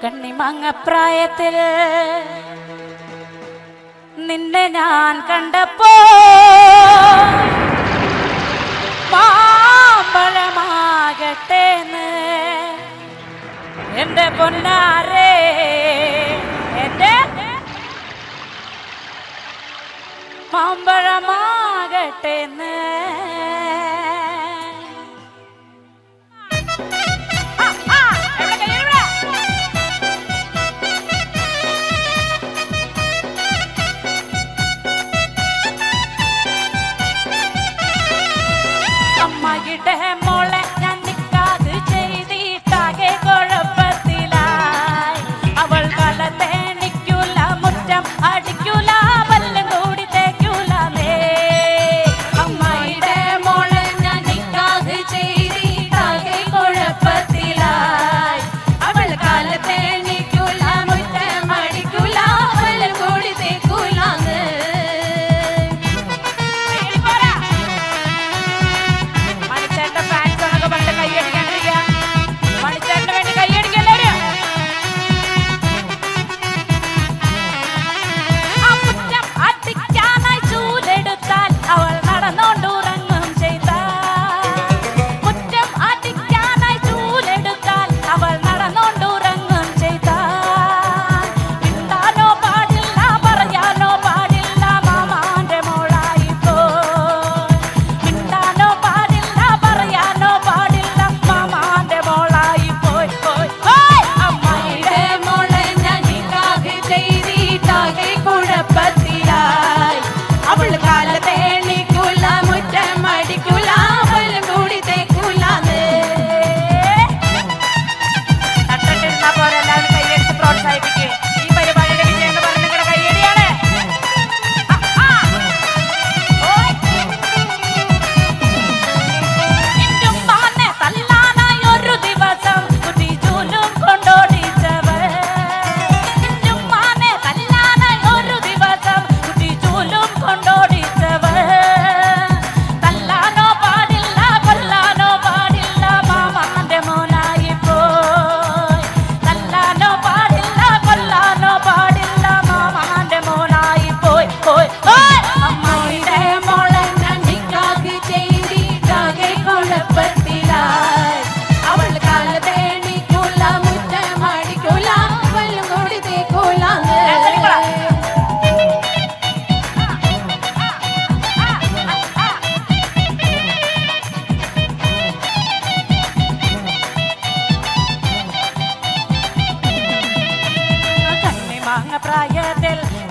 കണ്ണിമങ്ങപ്രായത്തിൽ നിന്നെ ഞാൻ കണ്ടപ്പോ മാമ്പഴമാകട്ടേന്ന് എന്റെ പൊന്നാരേ, എന്റെ മാമ്പഴമാകട്ടേന്ന്. അമ്മയുടെ മോളെ ഞാൻ നിക്കാത് ചെയ്തിട്ടാകെ കുഴപ്പത്തിലായി. അവൾ കലത്തേണിക്കൂല, മുറ്റം അടിക്കൂല, പല്ലും കൂടി തേക്കൂലേ. അമ്മയുടെ മോളെ ഞാൻ നിക്കാത് ചെയ്തിട്ടാകെ കുഴപ്പത്തിലായി. അവൾ കലത്തേണിക്കൂല, മുറ്റം അടിക്കൂല, പല്ലും കൂടി തേക്കൂലേ.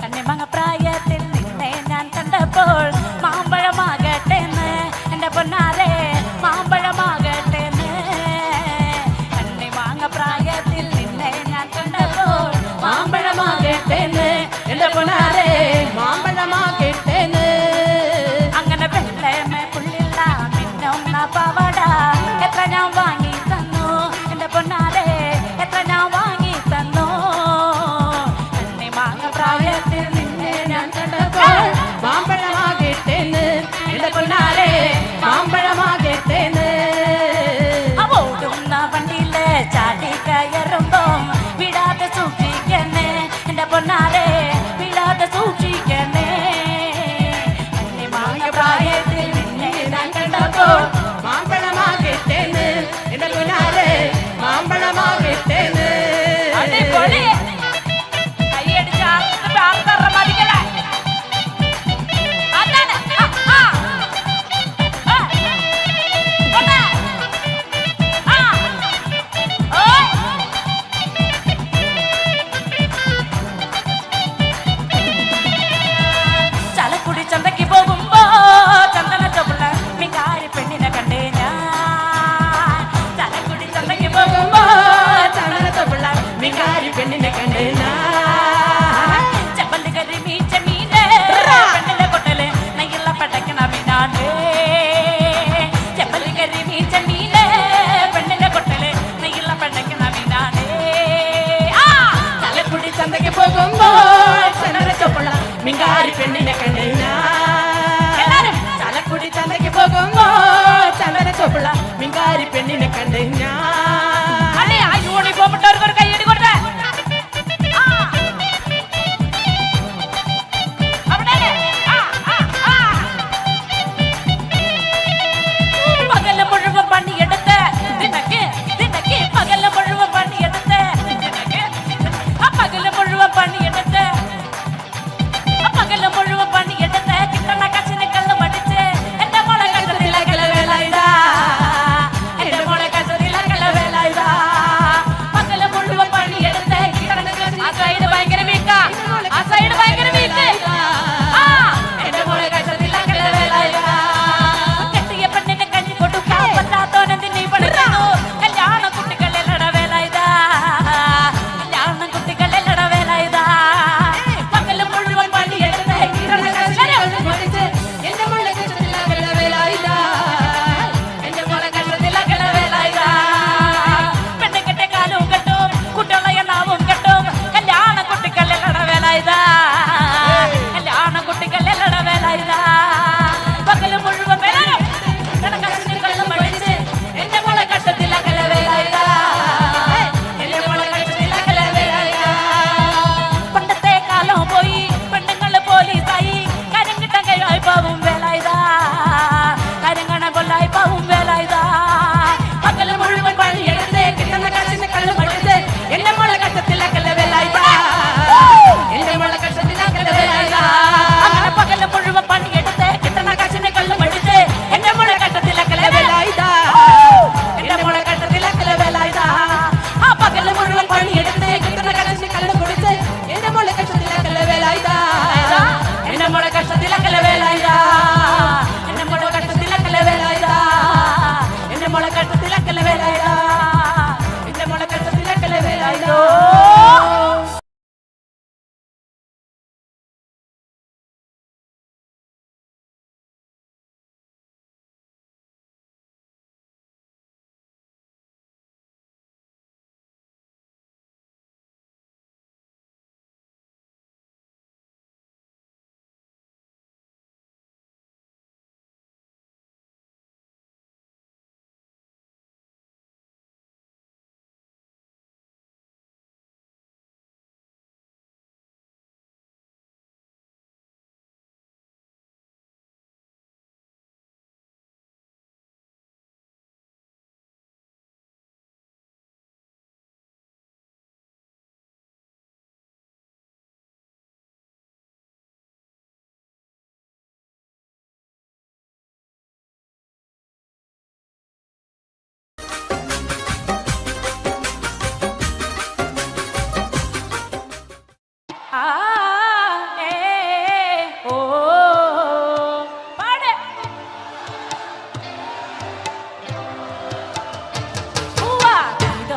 കണ്ണിമങ്ങപ്രായത്തിൽ നിന്നെ ഞാൻ കണ്ടപ്പോൾ മാമ്പഴമാകട്ടേന്ന് എന്റെ പൊന്നാരെ, മാമ്പഴമാകട്ടേന്ന്. കണ്ണിമങ്ങപ്രായത്തിൽ നിന്നെ ഞാൻ കണ്ടപ്പോൾ മാമ്പഴമാകട്ടേന്ന് എന്റെ പൊന്നാരെ, മാമ്പഴമാകട്ടേന്ന്. അങ്ങനെ വെള്ളമേ പുള്ളില്ല മിന്നുന്ന പവട എത്ര ഞാൻ വാങ്ങി തന്നു എന്റെ പൊന്നാരെ, എത്ര ഞാൻ വാങ്ങി തന്നു. പ്രായത്തിൽ നിന്നെ ഞാൻ കണ്ടപ്പോൾ മാമ്പഴമാകട്ടേന്ന് എന്റെ പൊന്നാരെ, മാമ്പഴമാകട്ടേന്ന്. ഓടുന്ന വണ്ടിയില് ചാടി കയറുമ്പോ വിടാതെ സൂക്ഷിക്കണേ എന്റെ പൊന്നാരെ, വിടാതെ സൂക്ഷിക്കണേ. പ്രായത്തിൽ നിന്നെ ഞാൻ കണ്ടപ്പോൾ മാമ്പഴമാകട്ടേന്ന് എന്റെ പൊന്നാരെ, മാമ്പഴമാകട്ടേന്ന്. അടിപൊളി. ചന്തയ്ക്ക് പോകുമ്പോ ചന്ദന ചുവള്ള മികാരി പെണ്ണിനെ കണ്ടേ ഞാൻ. ചലക്കുടി ചന്തയ്ക്ക് പോകുമ്പോ ചന്ദന ചുവള്ള മികാരി പെണ്ണിനെ കണ്ടേ ഞാൻ. ചെമ്പല്ലി കരി മീച്ച മീനെ പെണ്ണിലെ കൊട്ടല് നെയ്യുള്ള പടക്കണ മീനാണ്. ചെമ്പല്ലി കരി മീച്ച മീനെ പെണ്ണിലെ കൊട്ടല് നെയ്യുള്ള പടക്കണ മീനാണ്. ചലക്കുടി ചന്തയ്ക്ക് പോകുമ്പോ ചന്ദന ചുവള്ള മികാരി പെണ്ണിനെ കണ്ടേ ഞാൻ. ചലക്കുടി ചന്തയ്ക്ക് പോകുമ്പോ ചന്ദന ചുവള്ള മികാരി പെണ്ണിനെ കണ്ടേ ഞാൻ. യൂണിഫോം ഇട്ടവർക്ക് ഒരു കൈയടി കൊടുത്തേ.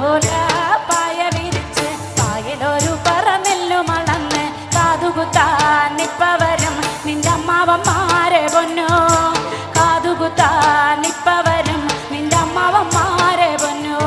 താലോല പായ വിരിച്ച് പായലൊരു പറന്നെല്ലു മളന്ന് കാതുകുത്താൻ ഇപ്പ വരും നിന്റെ അമ്മാവന്മാരെ പൊന്നോ കാതുകുത്താൻ ഇപ്പ വരും നിന്റെ അമ്മാവന്മാരെ പൊന്നോ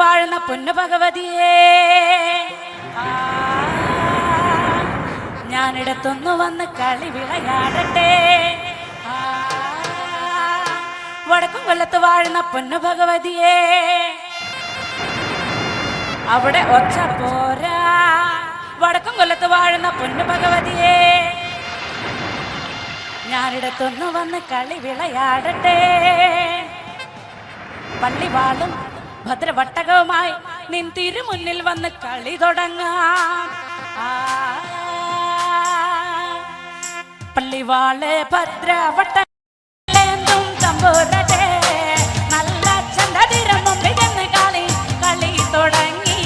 വാഴുന്ന പൊന്നു ഭഗവതിയേ ഞാനിടത്തൊന്നു വന്ന് കളി വിളയാടട്ടെ വടക്കും കൊല്ലത്ത് വാഴുന്ന പൊന്നു ഭഗവതിയേ അവിടെ ഒച്ച പോരാ വടക്കും കൊല്ലത്ത് വാഴുന്ന പൊന്നു ഭഗവതിയേ ഞാനിടത്തൊന്നു വന്ന് കളി വിളയാടട്ടെ പള്ളിവാളും ഭദ്രവട്ടകവുമായി നിൻ തിരുമുന്നിൽ വന്ന് കളി തുടങ്ങാം പള്ളിവാള് ഭദ്രവട്ടം തമ്പൂരട്ടെ നല്ല ചന്തതിരം മുമ്പിൽ ചെന്ന് കളി കളി തുടങ്ങി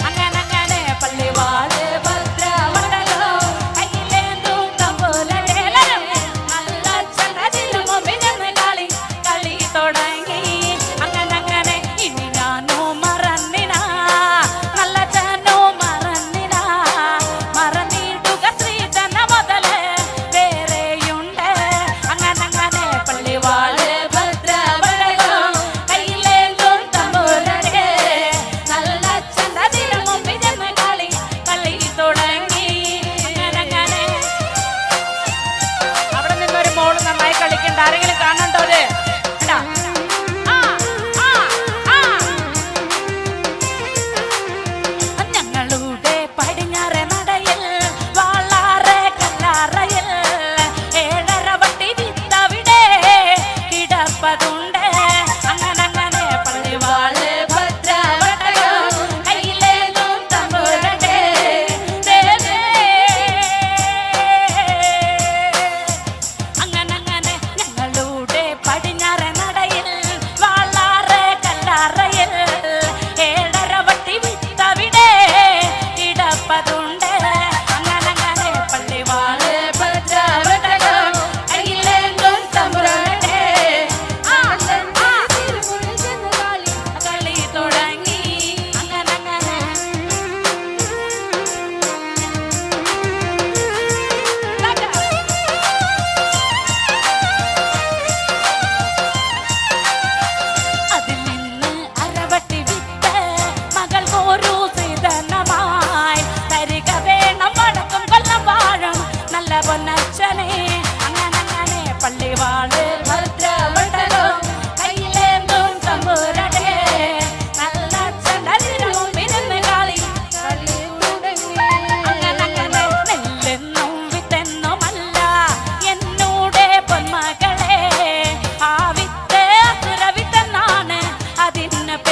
അങ്ങനെ പള്ളിവാള് ഭദ്രവട്ടകം കയ്യിലേന്തും തമ്പൂരട്ടെ നല്ല ചന്തതിരം മുമ്പിൽ ചെന്ന് കളി കളി തുടങ്ങി പള്ളിവാള്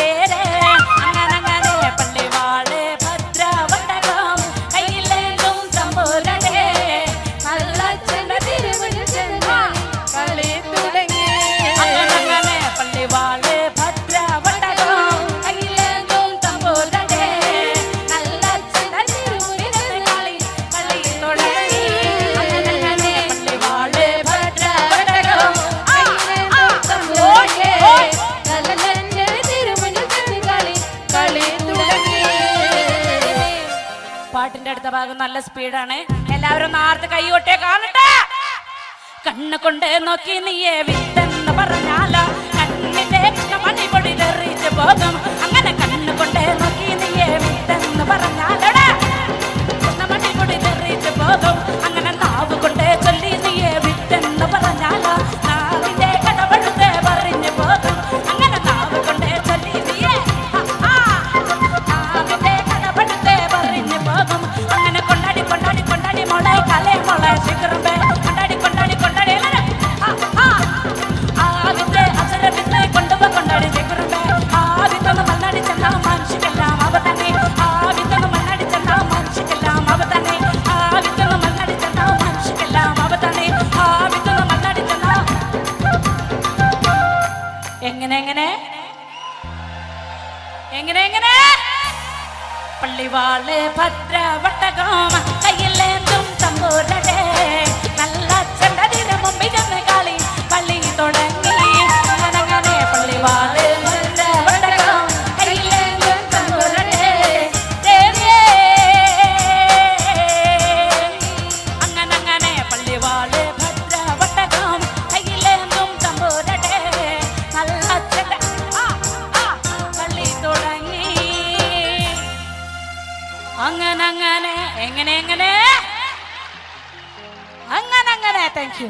പേര് അങ്ങനെ പള്ളിവാള് ഭദ്രവട്ടകം കയ്യിലേന്തും തമ്പുരാനെ നല്ലച്ഛന്റെ തിരുമുന്നിൽ കളി തുടങ്ങി അങ്ങനെ പള്ളിവാള് ഭദ്രവട്ടകം കയ്യിലേന്തും തമ്പുരാനെ നല്ലച്ഛന്റെ തിരുമുന്നിൽ കളി തുടങ്ങി അങ്ങനെ പള്ളിവാള് ഭദ്രവട്ടകം പാട്ടിന്റെ അടുത്ത ഭാഗം നല്ല സ്പീഡാണ്. എല്ലാവരും നാർത്ത് കൈകൊട്ടേ കാണട്ടെ. കണ്ണ് കൊണ്ട് നോക്കി നീയെ വിത്തെന്ന് പറഞ്ഞാലോ കണ്ണിന്റെ മണി പൊടിയിലെറിച്ച് പോകും. അങ്ങനെ കണ്ണ് കൊണ്ട് നോക്കി നീയെ വിത്തെന്ന് പറഞ്ഞാലോടാ മണി പൊടിയിലെറിച്ച് പോകും. അങ്ങനെ നാവ് കൊണ്ട് ചൊല്ലി നീയെ വിത്തെന്ന് പറഞ്ഞാലോ നാവിന്റെ കടപഴുത്തെ പറഞ്ഞു പോകും. അങ്ങനെ നാവ് കൊണ്ട് ചൊല്ലി നീയെ നാവിന്റെ കടപഴുത്തെ പറഞ്ഞു പോകും. അങ്ങനെ കൊണ്ടാടി കൊണ്ടാടി കൊണ്ടാടി മോളെ കലേ മോളെ ശിഖരമ്പേ കൊണ്ടാടി കൊണ്ടാടി കൊണ്ടാടി ആവിന്റെ അക്ഷരവിത്ത് കൊണ്ടുപോ കൊണ്ടാടി ശിഖരമ്പേ ആവിത്തൊന്ന് മണ്ണാടി ചെന്ന മനുഷ്യക്കെല്ലാം അവ തന്നെ ആവിത്തൊന്ന് മണ്ണാടി ചെന്ന മനുഷ്യക്കെല്ലാം അവ തന്നെ ആവിത്തൊന്ന് മണ്ണാടി ചെന്ന മനുഷ്യക്കെല്ലാം അവ തന്നെ ആവിത്തൊന്ന് മണ്ണാടി ചെന്ന എങ്ങനെ എങ്ങനെ എങ്ങനെ എങ്ങനെ പള്ളിവാള് ഭദ്രവട്ടകം കയ്യിലേന്തും തമ്പുരാനെ നല്ലച്ഛന്റെ തിരുമുമ്പിൽ ചെന്ന് കളി പള്ളി തുടങ്ങി അങ്ങനെ പള്ളിവാള് ഭദ്രവട്ടകം കയ്യിലേന്തും തമ്പുരാനെ ദേവിയേ അങ്ങനെ പള്ളിവാള് ഭദ്രവട്ടകം കയ്യിലേന്തും തമ്പുരാനെ നല്ലച്ഛന്റെ പള്ളി തുടങ്ങി അങ്ങനെ എങ്ങനെ അങ്ങനെ താങ്ക് യു.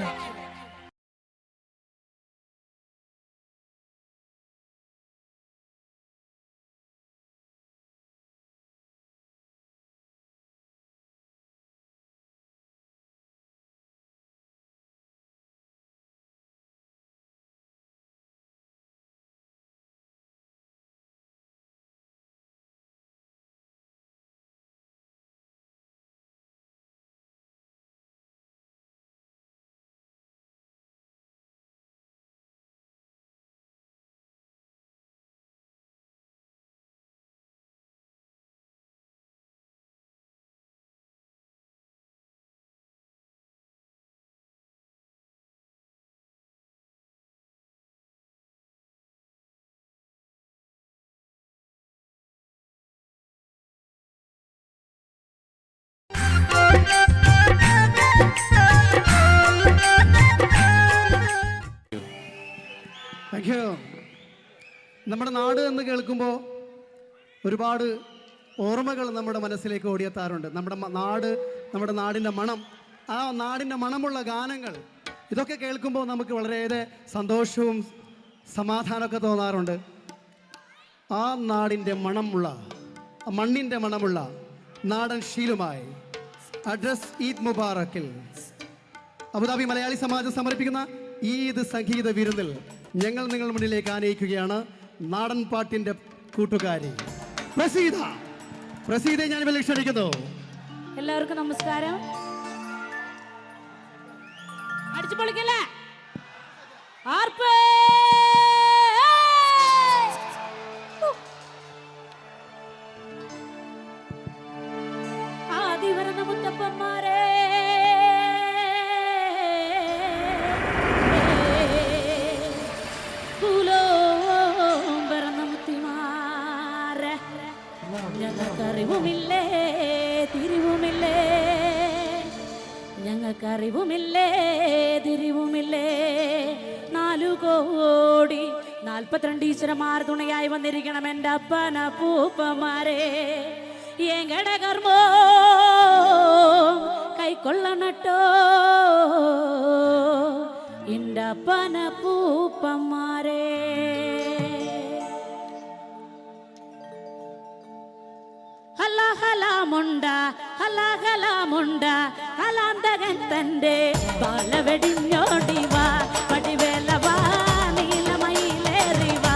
നമ്മുടെ നാട് എന്ന് കേൾക്കുമ്പോൾ ഒരുപാട് ഓർമ്മകൾ നമ്മുടെ മനസ്സിലേക്ക് ഓടിയെത്താറുണ്ട്. നമ്മുടെ നാടിൻ്റെ മണം, ആ നാടിൻ്റെ മണമുള്ള ഗാനങ്ങൾ, ഇതൊക്കെ കേൾക്കുമ്പോൾ നമുക്ക് വളരെയേറെ സന്തോഷവും സമാധാനമൊക്കെ തോന്നാറുണ്ട്. ആ നാടിൻ്റെ മണമുള്ള, മണ്ണിൻ്റെ മണമുള്ള നാടൻ ശീലുമായി അഡ്രസ് ഈദ് മുബാറക്കിൽ അബുദാബി മലയാളി സമാജം സമർപ്പിക്കുന്ന ഈദ് സംഗീത വിരുന്നിൽ ഞങ്ങൾ നിങ്ങളുടെ മുന്നിലേക്ക് ആനയിക്കുകയാണ് നാടൻ പാട്ടിൻ്റെ കൂട്ടുകാരി പ്രസീദയെ ഞാൻ ഇവിടെ ക്ഷണിക്കുന്നു. എല്ലാവർക്കും നമസ്കാരം. അടിച്ചു പൊളിക്കല്ലേ ആർപ്പേ ആദിവരണ മുത്തപ്പന്മാരെ ഞങ്ങൾക്കറിവുമില്ലേ തിരിവുമില്ലേ 4 കോടി 42 ഈശ്വരന്മാർ തുണയായി വന്നിരിക്കണം എൻ്റെ അപ്പന പൂപ്പമാരെ. എങ്കട കർമ്മോ കൈക്കൊള്ളണട്ടോ എൻ്റെ അപ്പന പൂപ്പമാരെ. ഹലാമുണ്ട ഹലാന്തകൻ തൻ്റെ ബാലവെടിഞ്ഞോടിവാ പടിവേലവാ നീലമയിലേറിവാ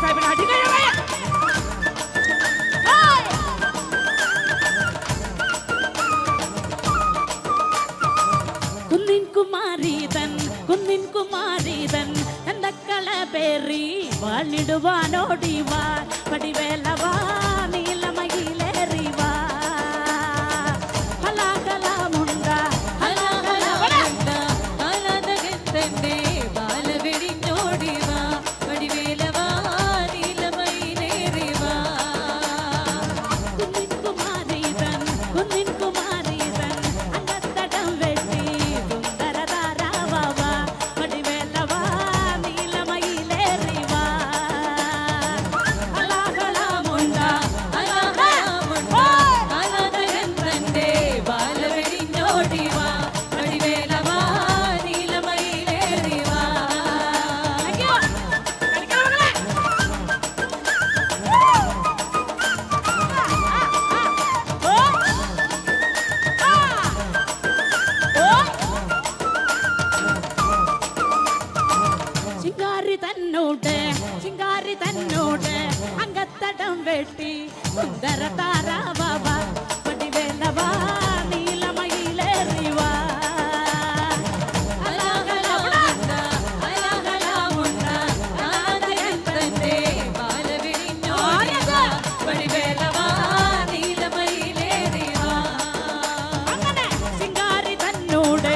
സാഹിബിന് അടികഴവയ കുന്നിൻ കുമാരീതൻ എന്തക്കള പേറി വാണിടുവാനോടിവാ പടിവേലവാ നീലമയിലേറിവാ ഹലാകലാമുണ്ട ഹലാകലാമുണ്ട ബാലവെടിഞ്ഞോടിവാ പടിവേലവാ നീലമയിലേറിവാ കുന്നിൻ കുമാരീതൻ അങ്കത്തടം വെട്ടി സുന്ദരതാരാവാ പടിവേലവാ നീലമയിലേറിവാ ഹലാകലാമുണ്ട ഹലാകലാമുണ്ട ബാലവെടിഞ്ഞോടിവാ പടിവേലവാ നീലമയിലേറിവാ. ചിങ്കാരി തന്നോട് അങ്കത്തടം വെട്ടി സുന്ദര താരാവാ പടിവേലവാ നീലമയിലേറിവാ ഹലാകലാമുണ്ട ഹലാകലാമുണ്ട ഹലാകലാമുണ്ട ബാലവെടിഞ്ഞോടിവാ പടിവേലവാ നീലമയിലേറിവാ. അങ്ങനെ ചിങ്കാരി തന്നോട്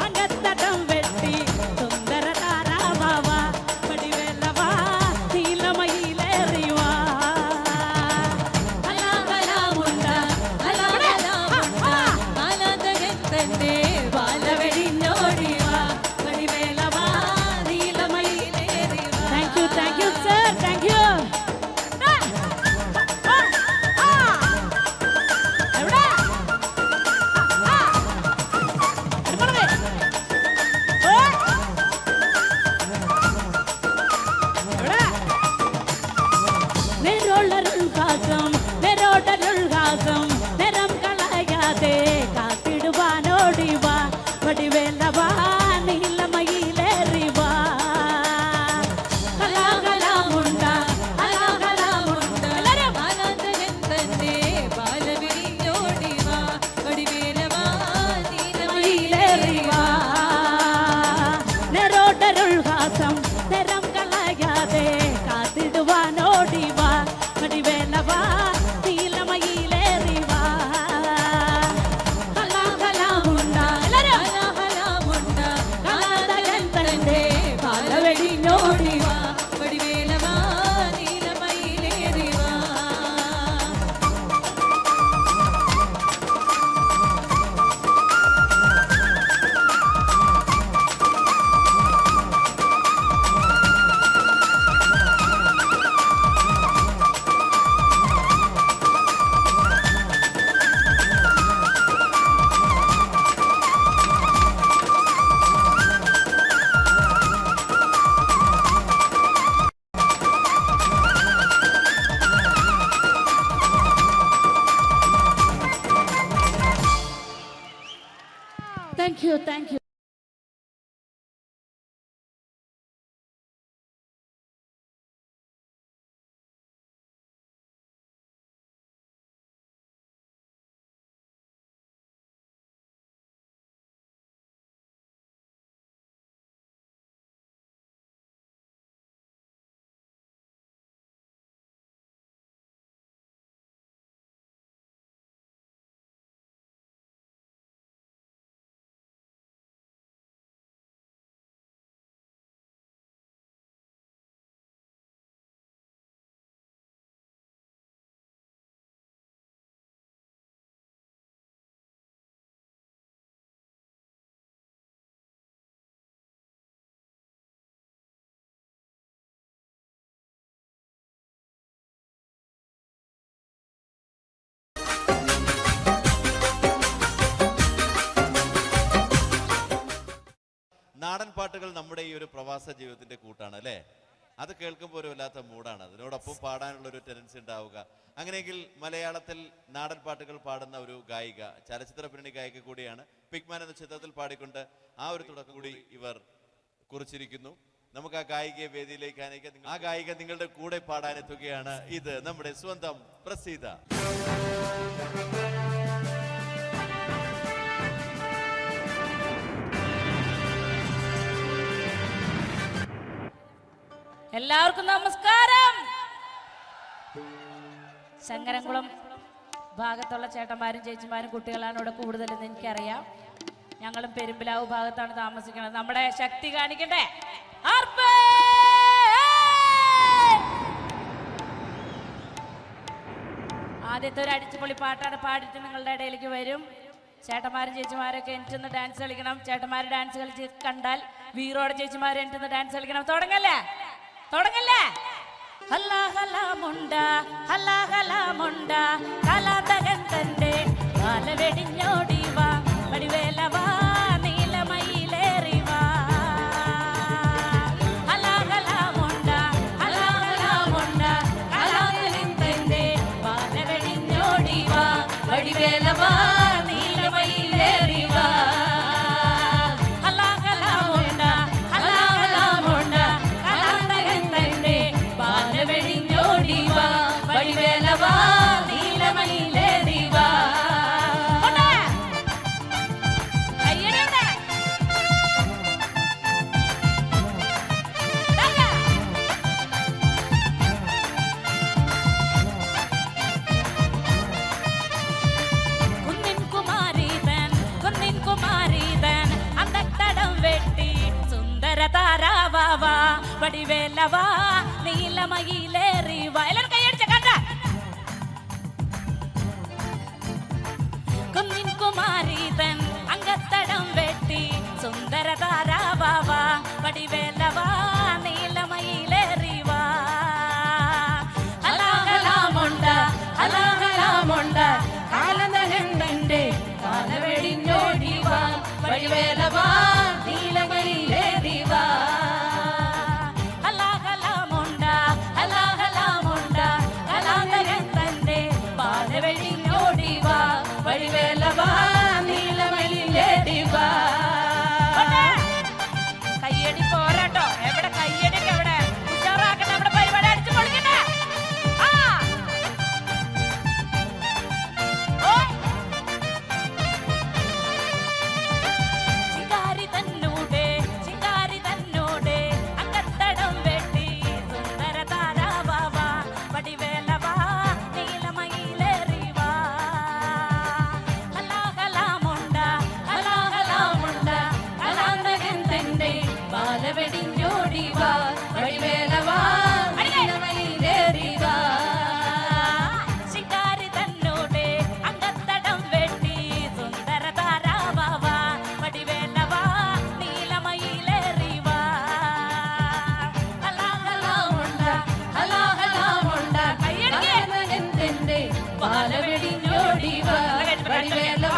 അങ്കത്തടം വെട്ടി സുന്ദര താരാവാ പടിവേലവാ നീലമയിലേറിവാ ഹലാകലാമുണ്ട ഹലാകലാമുണ്ട ഹലാകലാമുണ്ട ബാലവെടിഞ്ഞോടിവാ പടിവേലവാ നീലമയിലേറിവാ. Thank you sir, thank you. നിറം കളയാതെ കാത്തിടുവാനോടിവാ പടിവേലവാ നീലമയിലേറിവാ ഹലാകലാമുണ്ട ഹലാകലാമുണ്ട ബാലവെടിഞ്ഞോടിവാ പടിവേലവാ നീലമയിലേറിവാ നിറോടരുൾഹാസം നിറം കളയാതെ കാത്തിടുവാനോടിവാ പടിവേലവാ നീലമയിലേറിവാ ഹലാകലാമുണ്ട ഹലാകലാമുണ്ട ഹലാകലാമുണ്ട ബാലവെടിഞ്ഞോടിവാ പടിവേലവാ നീലമയിലേറിവാ. Thank you, thank you. നാടൻ പാട്ടുകൾ നമ്മുടെ ഈ ഒരു പ്രവാസ ജീവിതത്തിന്റെ കൂട്ടാണ് അല്ലേ? അത് കേൾക്കുമ്പോൾ ഒരു വല്ലാത്ത മൂടാണ്. അതിനോടൊപ്പം പാടാനുള്ള ഒരു ടെൻഡൻസി ഉണ്ടാവുക. അങ്ങനെയെങ്കിൽ മലയാളത്തിൽ നാടൻ പാട്ടുകൾ പാടുന്ന ഒരു ഗായിക, ചലച്ചിത്ര പിന്നണി ഗായിക കൂടിയാണ്. പിഗ്മാൻ എന്ന ചിത്രത്തിൽ പാടിക്കൊണ്ട് ആ ഒരു തുടക്കം കൂടി ഇവർ കുറിച്ചിരിക്കുന്നു. നമുക്ക് ആ ഗായികയെ വേദിയിലേക്ക് അനയിക്കാം. ആ ഗായിക നിങ്ങളുടെ കൂടെ പാടാനെത്തുകയാണ്. ഇത് നമ്മുടെ സ്വന്തം പ്രസീത. എല്ലാവർക്കും നമസ്കാരം. ശങ്കരംകുളം ഭാഗത്തുള്ള ചേട്ടന്മാരും ചേച്ചിമാരും കുട്ടികളാണ് ഇവിടെ കൂടുതലെന്ന് എനിക്കറിയാം. ഞങ്ങളും പെരുമ്പിലാവ് ഭാഗത്താണ് താമസിക്കുന്നത്. നമ്മുടെ ശക്തി കാണിക്കട്ടെ. ആദ്യത്തെ ഒരു അടിച്ചുപൊളി പാട്ടാണ് പാടിയിട്ട് നിങ്ങളുടെ ഇടയിലേക്ക് വരും. ചേട്ടന്മാരും ചേച്ചിമാരൊക്കെ എനിക്കൊന്ന് ഡാൻസ് കളിക്കണം. ചേട്ടന്മാർ ഡാൻസ് കളിച്ച് കണ്ടാൽ വീറോടെ ചേച്ചിമാർ എനിക്കൊന്ന് ഡാൻസ് കളിക്കണം. തുടങ്ങല്ലേ തുടങ്ങല്ലേ. ഹല്ലാഹലാമുണ്ട ഹല്ലാഹലാമുണ്ട കലാതകൻ തന്റെ കാല വെടിഞ്ഞോടിവാ വടിവേലവാ നീലമയിലേറിവാ. ഹല്ലാഹലാമുണ്ട ഹല്ലാഹലാമുണ്ട കലാതകൻ തന്റെ കാല വെടിഞ്ഞോടിവാ വടിവേലവാ നീലമയിലേറിവാ. ഹല്ലാഹലാമുണ്ട ഹല്ലാഹലാമുണ്ട കലാതകൻ തന്റെ കാല വെടിഞ്ഞോടിവാ വടിവേലവാ നീലമയിലേറിവാ. താരാവാ വടിവേലവാ നീലമയിലേറിവാ. എല്ലാവരും കൈയടിച്ച കണ്ട. കുന്നിൻ കുമാരീതൻ അങ്കത്തടം വെട്ടി സുന്ദര താരാവാ വടിവേലവാ നീലമയിലേറിവാ. ഹലാഹലാമുണ്ട ഹലാഹലാമുണ്ട കാലനഹന്തന്റെ കാല വെടിഞ്ഞോടിവാ വടിവേലവാ നീലമയിലേറിവാ. ഹലാഹലാമുണ്ട ഹലാഹലാമുണ്ട കലാതകൻ തന്റെ പാല വെടിഞ്ഞോടിവാ വടിവേലവാ നീലമയിലേറിവാ. കയ്യടി പോരാട്ടോ. എവിടെ കയ്യടിക്ക് എവിടെ ഉഷാറാക്കട്ടെ. നമ്മുടെ പരിപാടി അടിച്ചു പൊളിക്കട്ടെ. വടിവേലവാ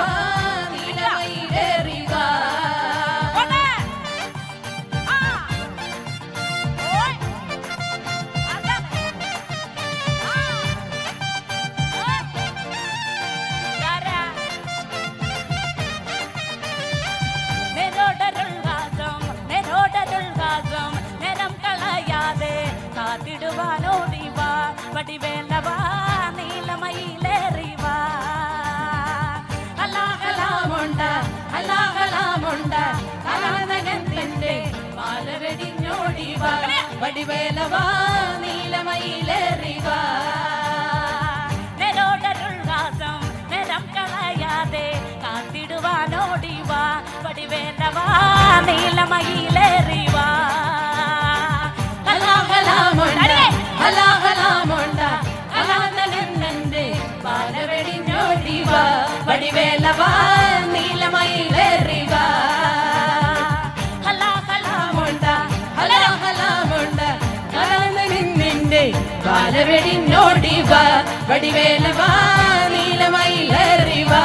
നീലമയിലേറിവാ. ഹലാഹലാമുണ്ട ഹലാഹലാമുണ്ട കലാതകൻ തന്റെ പാല വെടിഞ്ഞോടിവാ വടിവേലവാ നീലമയിലേറിവാ. നെരോടരുൾവാസം നിരം കളയാതെ കാത്തിടുവാനോടിവാ വടിവേലവാ നീലമയിലേറിവാ. ഹലാഹലാമുണ്ട ഹലാഹലാമുണ്ട കലാതകന്റെ പാല വെടിഞ്ഞോടിവാ വടിവേലവാ നീലമയിലേറിവാ. ഹലാഹലാമുണ്ട ഹലാഹലാമുണ്ട കലാതകന്റെ പാല വെടിഞ്ഞോടിവാ വടിവേലവാ നീലമയിലേറിവാ.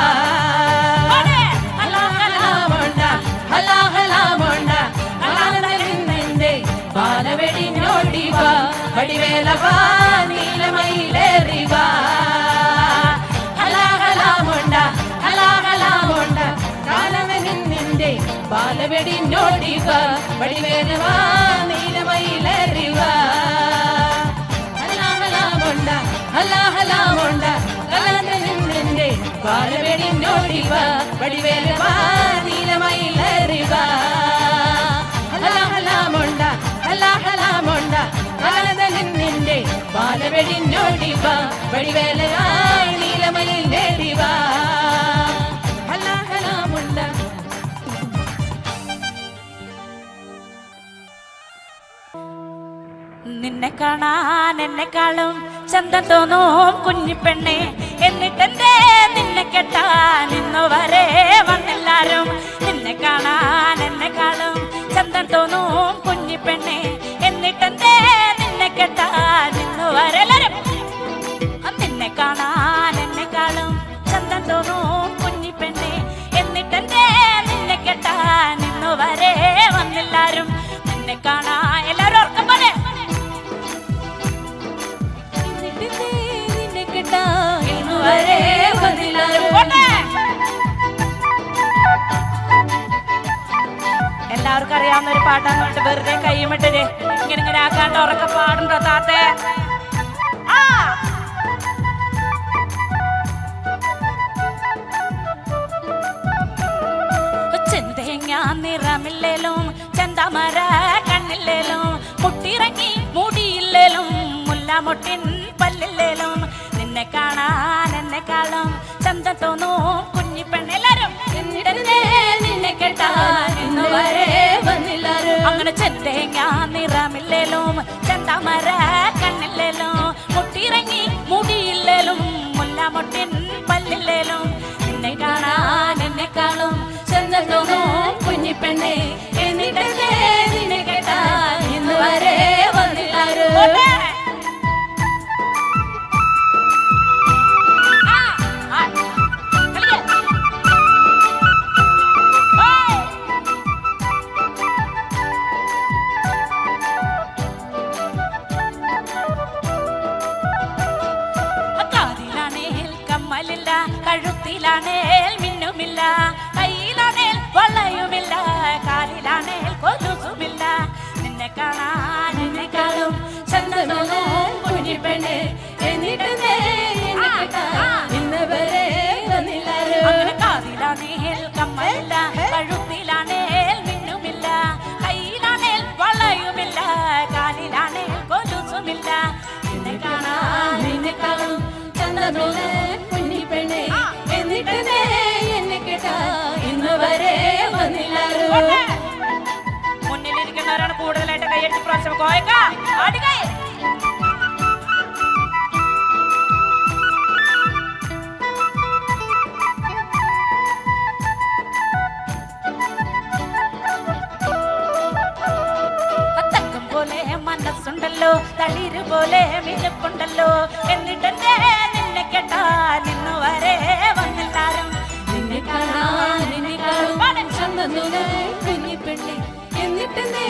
ഹലാഹലാമുണ്ട ഹലാഹലാമുണ്ട കലാതകന്റെ പാല വെടിഞ്ഞോടിവാ വടിവേലവാ നീലമയിലേറിവാ. ഹലാഹലാമുണ്ട ഹലാഹലാമുണ്ട കാലവനിന്റെ പാല വെടിഞ്ഞോടിവാ വടിവേലവാ നീല നീലമയിലേറിവ ഹലാഹലാമൊണ്ട ഹലാഹലാമൊണ്ട കലാതലിന്റെ ബാലവെടിഞ്ഞോടിവ വടിവേലവ നീലമയിലേറിവ ഹലാഹലാമൊണ്ട ഹലാഹലാമൊണ്ട കലാതലിന്റെ ബാലവെടിഞ്ഞോടിവ വടിവേലവ നീലമയിലേറിവ ഹലാഹലാമൊണ്ട. നിന്നെ കാണാൻ എന്നെക്കാളും ചന്തം തോന്നും കുഞ്ഞിപ്പെണ്ണെ എന്നിട്ടെന്തേ നിന്നെ കെട്ടാൻ ഇന്നു വരെ വന്നെല്ലാരും. നിന്നെ കാണാൻ എന്നെക്കാളും ചന്തം തോന്നും കുഞ്ഞിപ്പെണ്ണെ എന്നിട്ടെന്തേ നിന്നെ കെട്ടാൻ ഇന്നു വരെ എല്ലാരും. നിന്നെ കാണാൻ എന്നെക്കാളും ചന്തം തോന്നും കുഞ്ഞിപ്പെണ്ണെ എന്നിട്ടെന്തേ നിന്നെ കെട്ടാൻ ഇന്നു വരെ വന്നെല്ലാരും. നിന്നെ കാണാൻ എല്ലാരും ഓർക്കം പോലെ എല്ലാവർക്കും അറിയാവുന്ന ഒരു പാട്ടാന്ന് പറഞ്ഞിട്ട് വെറുതെ കൈമിട്ടത് ഇങ്ങനെ ഇങ്ങനെ ആക്കാണ്ട് ഉറക്കെ പാടുണ്ടോ താത്തേ? ചെന്തേങ്ങ നിറമില്ലേലും ചന്തമര കണ്ണില്ലേലും മുട്ടിറങ്ങി മൂടിയില്ലേലും മുല്ലാമൊട്ടിൻ പല്ലില്ലേലും നിന്നെ കാണാൻ എന്നെക്കാളും ചന്തം തോന്നും കുഞ്ഞിപ്പെണ്ണ് എല്ലാരും. നിന്നെ കേട്ടാൻ ഇന്നു വരെ വന്നില്ലാരും. അങ്ങനെ ചെന്തേങ്ങ നിറമില്ലേലും ചന്തമര കണ്ണില്ലേലും മുട്ടിറങ്ങി മൂടിയില്ലേലും മുല്ലാമൊട്ടിൻ പല്ലില്ലേലും നിന്നെ കാണാൻ എന്നെക്കാളും ചന്തം തോന്നും കുഞ്ഞിപ്പെണ്ണെ എന്നിട്ടേ നിന്നെ കേട്ടാൻ ഇന്നു വരെ വന്നില്ലാരും. കഴുത്തിലാണേൽ മിന്നുമില്ല കയ്യിലാണേൽ വളയുമില്ല കാലിലാണേൽ കൊലുസുമില്ല നിന്നെ കാണാൻ എന്നെക്കാളും ചന്തമോനും കുഞ്ഞിപ്പെണ്ണെ എന്നിട്ട് ഇന്ന് വരെ വന്നില്ലാരും. കാതിലാണേൽ കമ്മലില്ല കഴുത്തിലാണേൽ മിന്നുമില്ല കയ്യിലാണേൽ വളയുമില്ല കാലിലാണേൽ കൊലുസുമില്ല നിന്നെ കാണാൻ എന്നെക്കാളും ചന്തമോനെ കുഞ്ഞിപ്പെണ്ണെ എന്നിട്ട് എന്നെ കേട്ടാ ഇന്ന് വരെ വന്നില്ലാരും. മുന്നിലിരിക്കുന്നവരാണ് കൂടുതലായിട്ട് കൈയടിച്ച് പ്രാവശ്യം കോയക്ക ആടുകൈ. തക്കം പോലെ മനസ്സുണ്ടല്ലോ തളിര് പോലെ മിനുക്കുണ്ടല്ലോ എന്നിട്ടെന്തേ നിന്നെ കേട്ടാൻ ഇന്നു വരെ വന്നെല്ലാരും. നിന്നെ കാണാൻ എന്നെക്കാളും ചന്തം കുഞ്ഞിപ്പെണ്ണെ എന്നിട്ടെന്തേ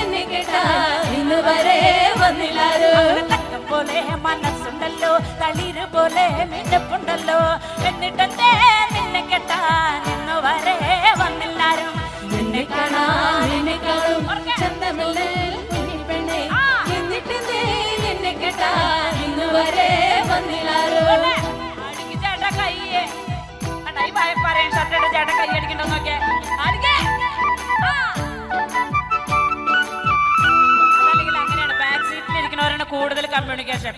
എന്നെ കേട്ടാൻ ഇന്നു വരെ വന്നില്ലാരും. തക്കം പോലെ മനസ്സുണ്ടല്ലോ തളിര് പോലെ മിനുക്കുണ്ടല്ലോ എന്നിട്ടെന്തേ നിന്നെ കേട്ടാൻ ഇന്നു വരെ വന്നെല്ലാരും. നിന്നെ കാണാൻ എന്നെക്കാളും ചന്തമില്ലേ കുഞ്ഞിപ്പെണ്ണെ എന്നിട്ടെന്തേ എന്നെ കേട്ടാൻ ഇന്നു വരെ വന്നില്ലാരും. ചേട്ടാ കയ്യേ പറയാൻ ഷർട്ടയുടെ ചേട്ടൻ കൈ അടിക്കണ്ടോ നോക്കിയേ അതല്ലെങ്കിൽ അങ്ങനെയാണ് ബാക്ക് സീറ്റിൽ ഇരിക്കുന്നവരാണ് കൂടുതൽ കമ്മ്യൂണിക്കേഷൻ.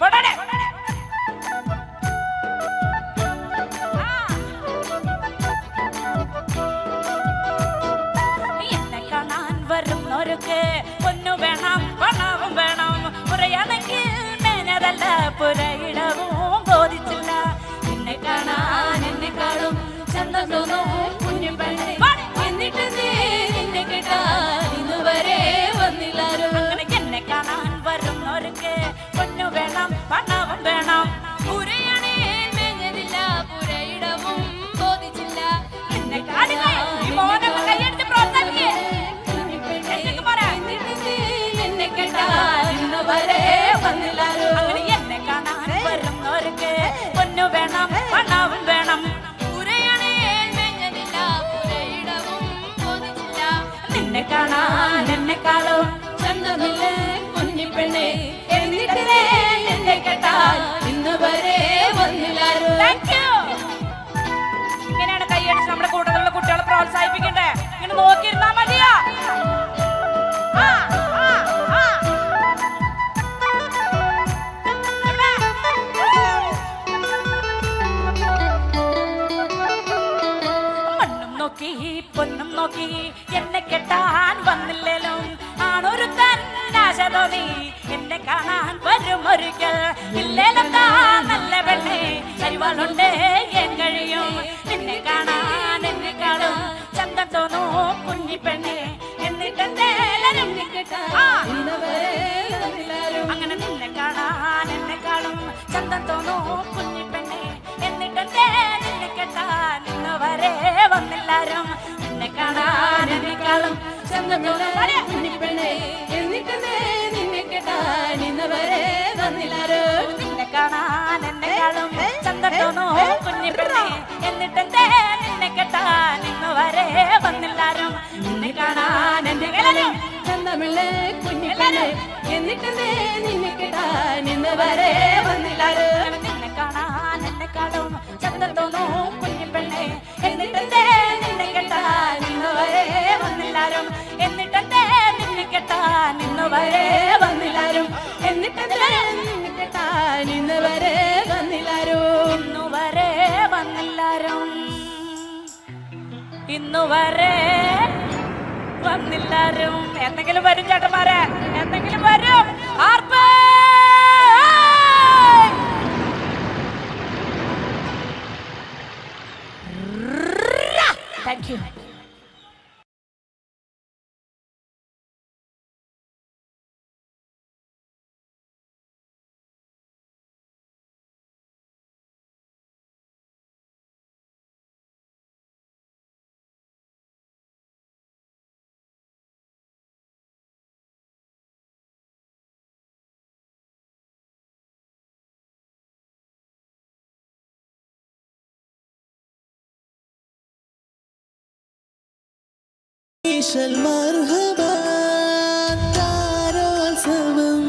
എന്നെ കാണാൻ വരുന്നവർക്ക് പൊന്നു വേണം പണവും വേണം പുറയാണെങ്കിൽ മേനതല്ല പുരയിടവും ബോധിച്ചില്ല. നിന്നെ കാണാൻ എന്നെക്കാളും ചന്തം തോന്നും കുഞ്ഞിപ്പെണ്ണെ എന്നിട്ട് നിന്നെ കേട്ടാൻ ഇന്നു വരെ വന്നില്ലാരും. അങ്ങനെ എന്നെ കാണാൻ വരുന്നവർക്ക് പൊന്നു വേണം പണവും വേണം പുരയാണെങ്കിൽ മേഞ്ഞതില്ല പുരയിടവും ബോധിച്ചില്ല. നിന്നെ കൈയടിച്ച് പ്രോത്സാഹിപ്പിക്കേ എന്നെ കേട്ടാൻ ഇന്നു വരെ വന്നില്ലാരും. അങ്ങനെ എന്നെ കാണാൻ വരുന്നവർക്ക് പൊന്നു വേണം പണവും വേണം നിന്നെ കാണാൻ എന്നെക്കാളും ചന്തമില്ലേ കെട്ടാൻ ഇന്ന് വരെ വന്നില്ലാരും. ഇങ്ങനെയാണ് കൈയടിച്ച് നമ്മുടെ കൂട്ടത്തിലുള്ള കുട്ടികളെ പ്രോത്സാഹിപ്പിക്കണ്ടേ. ഇങ്ങനെ നോക്കിയിരുന്നാ മതിയാ. പൊന്നും നോക്കി എന്നെ കെട്ടാൻ വന്നില്ലേലും ആണൊരു തന്നാശ തോന്നി എന്നെ കാണാൻ വരും ഒരിക്കൽ. ഇല്ലേലും നല്ല പെണ്ണെ അരിവാളുണ്ട് എൻ കഴിയും നിന്നെ കാണാൻ എന്നെക്കാളും ചന്തം തോന്നും കുഞ്ഞി പെണ്ണെ. എന്നിട്ടെന്തേലും അങ്ങനെ നിന്നെ കാണാൻ എന്നെക്കാളും ചന്തം തോന്നും കുഞ്ഞി പെണ്ണെ. എന്നിട്ടെന്തേ നിന്നെ കെട്ടാൻ ഇന്ന് വരെ വന്നില്ലാരും. നിന്നെ കാണാൻ എന്നെക്കാളും ചന്തം തോന്നും കുഞ്ഞിപ്പെണ്ണെ. എന്നിട്ടെന്തേ നിന്നെ കെട്ടാൻ ഇന്ന് വരെ വന്നില്ലാരും. നിന്നെ കാണാൻ എന്നെക്കാളും ചന്തം തോന്നും കുഞ്ഞിപ്പെണ്ണെ. എന്നിട്ടെന്തേ നിന്നെ കെട്ടാൻ ഇന്ന് വരെ വന്നില്ലാരും. നിന്നെ കാണാൻ എന്നെക്കാളും ചന്തമുള്ള കുഞ്ഞിപ്പെണ്ണെ. എന്നിട്ടെന്തേ നിന്നെ കെട്ടാൻ ഇന്ന് വരെ വന്നില്ലാരും. നിന്നെ കാണാൻ എന്നെക്കാളും ചന്തം തോന്നും കുഞ്ഞിപ്പെണ്ണെ. എന്നിട്ടെന്തേ നിന്നെ കെട്ടാൻ ഇന്ന് വരെ വന്നില്ലാരും. എന്നിട്ടെന്തേ നിന്നെ കെട്ടാൻ ഇന്ന് വരെ വന്നില്ലാരും. എന്നിട്ടെന്തേ നിന്നെ കെട്ടാൻ ഇന്ന് വരെ വന്നില്ലാരും. ഇന്നു വരെ വന്നില്ലാരും. ഇന്നു വരെ വന്നില്ലാരും. എന്തെങ്കിലും വരും ചേട്ടന്മാരെ, എന്തെങ്കിലും വരും. ആർപ്പ് Thank you. مرحبا താരോത്സവം.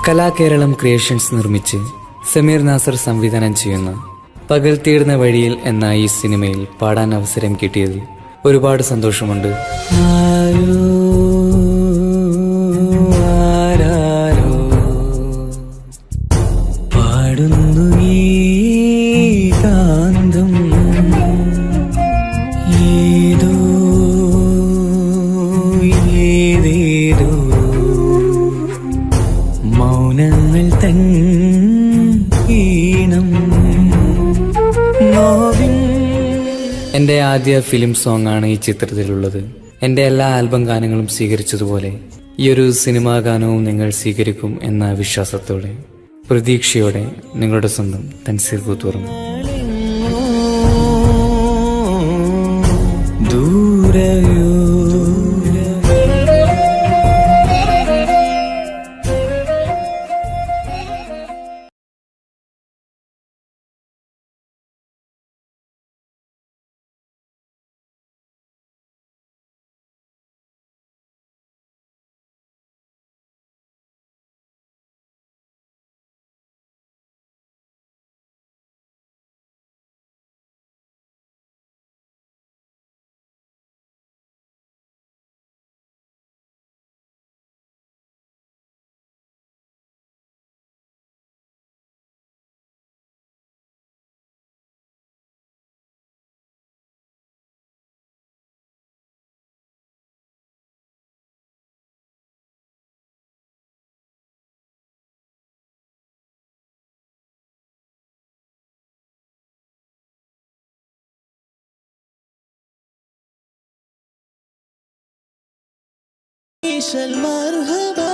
കലാകേരളം ക്രിയേഷൻസ് നിർമ്മിച്ച് സമീർ നാസർ സംവിധാനം ചെയ്യുന്ന പകൽ തീർന്ന വഴിയിൽ എന്ന ഈ സിനിമയിൽ പാടാൻ അവസരം കിട്ടിയതിൽ ഒരുപാട് സന്തോഷമുണ്ട്. പാടുന്നു ഈ കാന്തം ഏതോ ഏതേതോ മൗനങ്ങൾ തൻ ഈണം. എൻ്റെ ആദ്യ ഫിലിം സോങ് ആണ് ഈ ചിത്രത്തിലുള്ളത്. എൻ്റെ എല്ലാ ആൽബം ഗാനങ്ങളും സ്വീകരിച്ചതുപോലെ ഈ ഒരു സിനിമാ ഗാനവും നിങ്ങൾ സ്വീകരിക്കും എന്ന വിശ്വാസത്തോടെ പ്രതീക്ഷയോടെ നിങ്ങളുടെ സ്വന്തം തൻസീർ കൂത്തുപറമ്പ്. ദൂരയോ المرحبا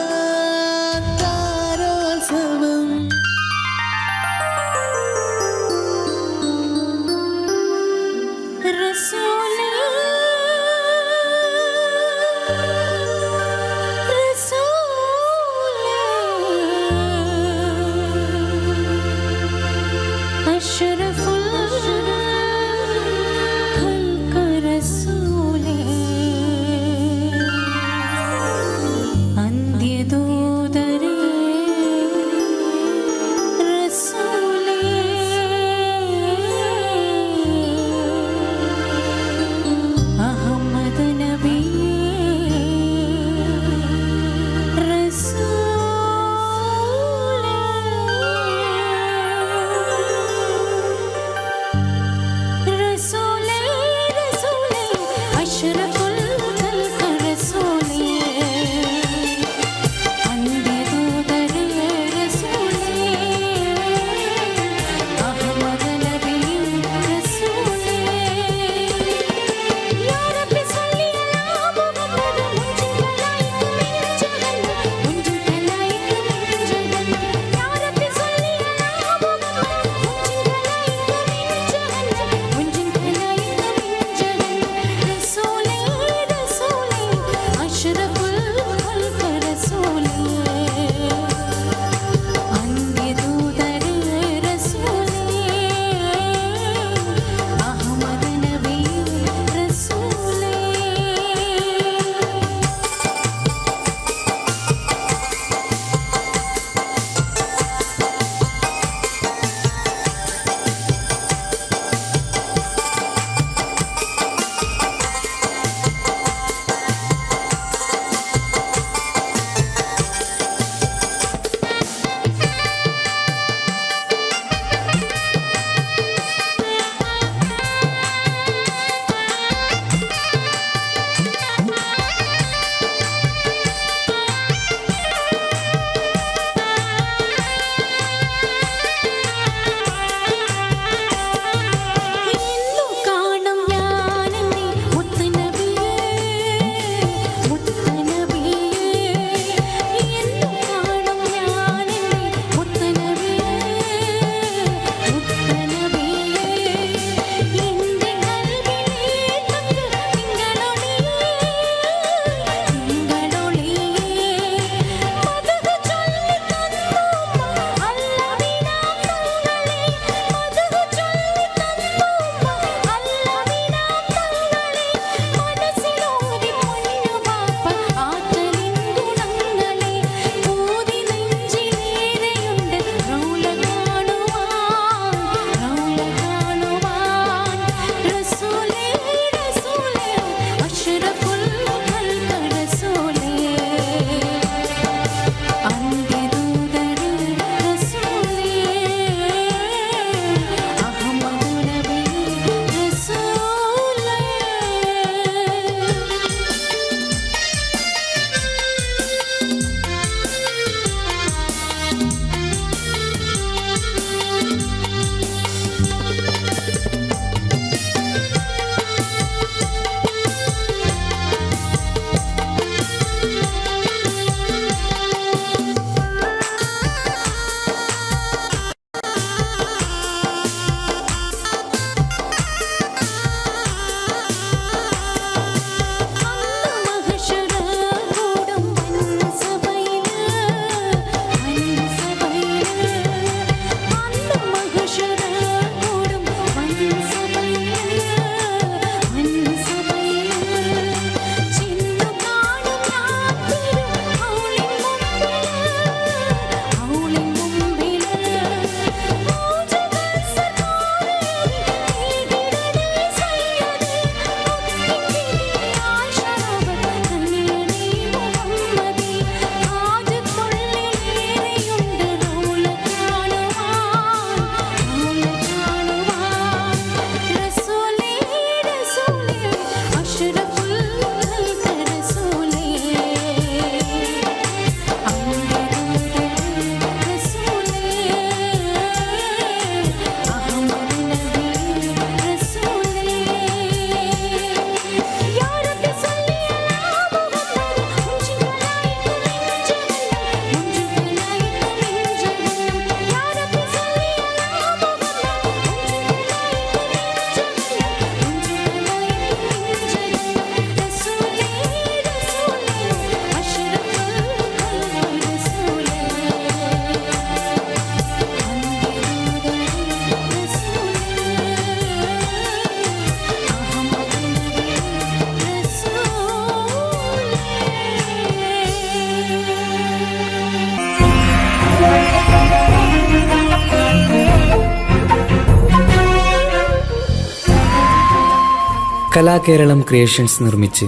കലാകേരളം ക്രിയേഷൻസ് നിർമ്മിച്ച്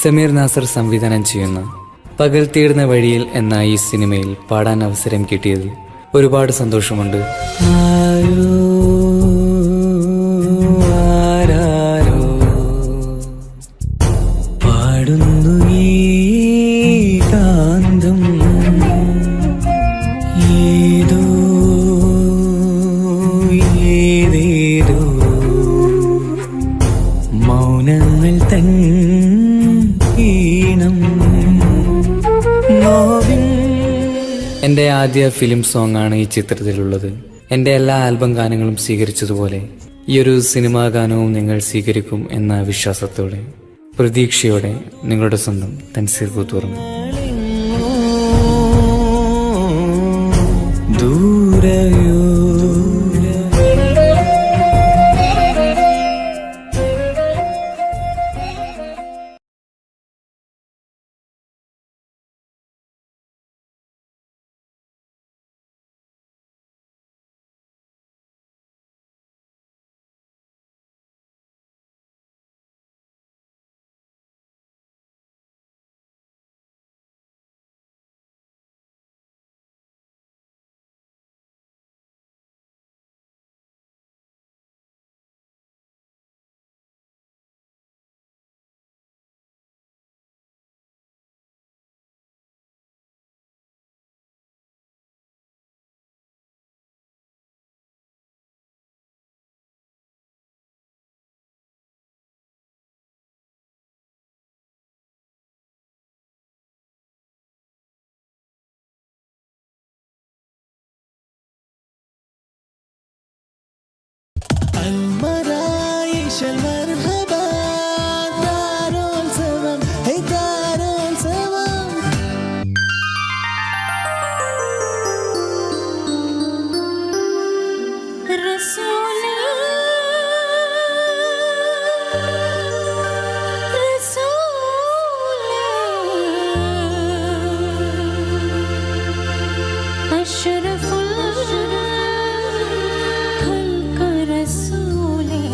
സമീർ നാസർ സംവിധാനം ചെയ്യുന്ന പകൽ തീർന്ന വഴിയിൽ എന്ന ഈ സിനിമയിൽ പാടാൻ അവസരം കിട്ടിയത് ഒരുപാട് സന്തോഷമുണ്ട്. ആരാരോ പാടുന്നു ഈ കാന്തം, ഏതോ ഏതേതോ മൗനങ്ങൾ തൻ ഈണം. എൻ്റെ ആദ്യ ഫിലിം സോങ് ആണ് ഈ ചിത്രത്തിലുള്ളത്. എൻ്റെ എല്ലാ ആൽബം ഗാനങ്ങളും സ്വീകരിച്ചതുപോലെ ഈ ഒരു സിനിമാ ഗാനവും നിങ്ങൾ സ്വീകരിക്കും എന്ന വിശ്വാസത്തോടെ പ്രതീക്ഷയോടെ നിങ്ങളുടെ സ്വന്തം തൻസീർ കൂത്തുറം. ദൂരയോ المرايش المرحبا دارون سوام هي دارون سوام رسولي رسولي أشرف الخلق رسولي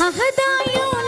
അഹദായോൻ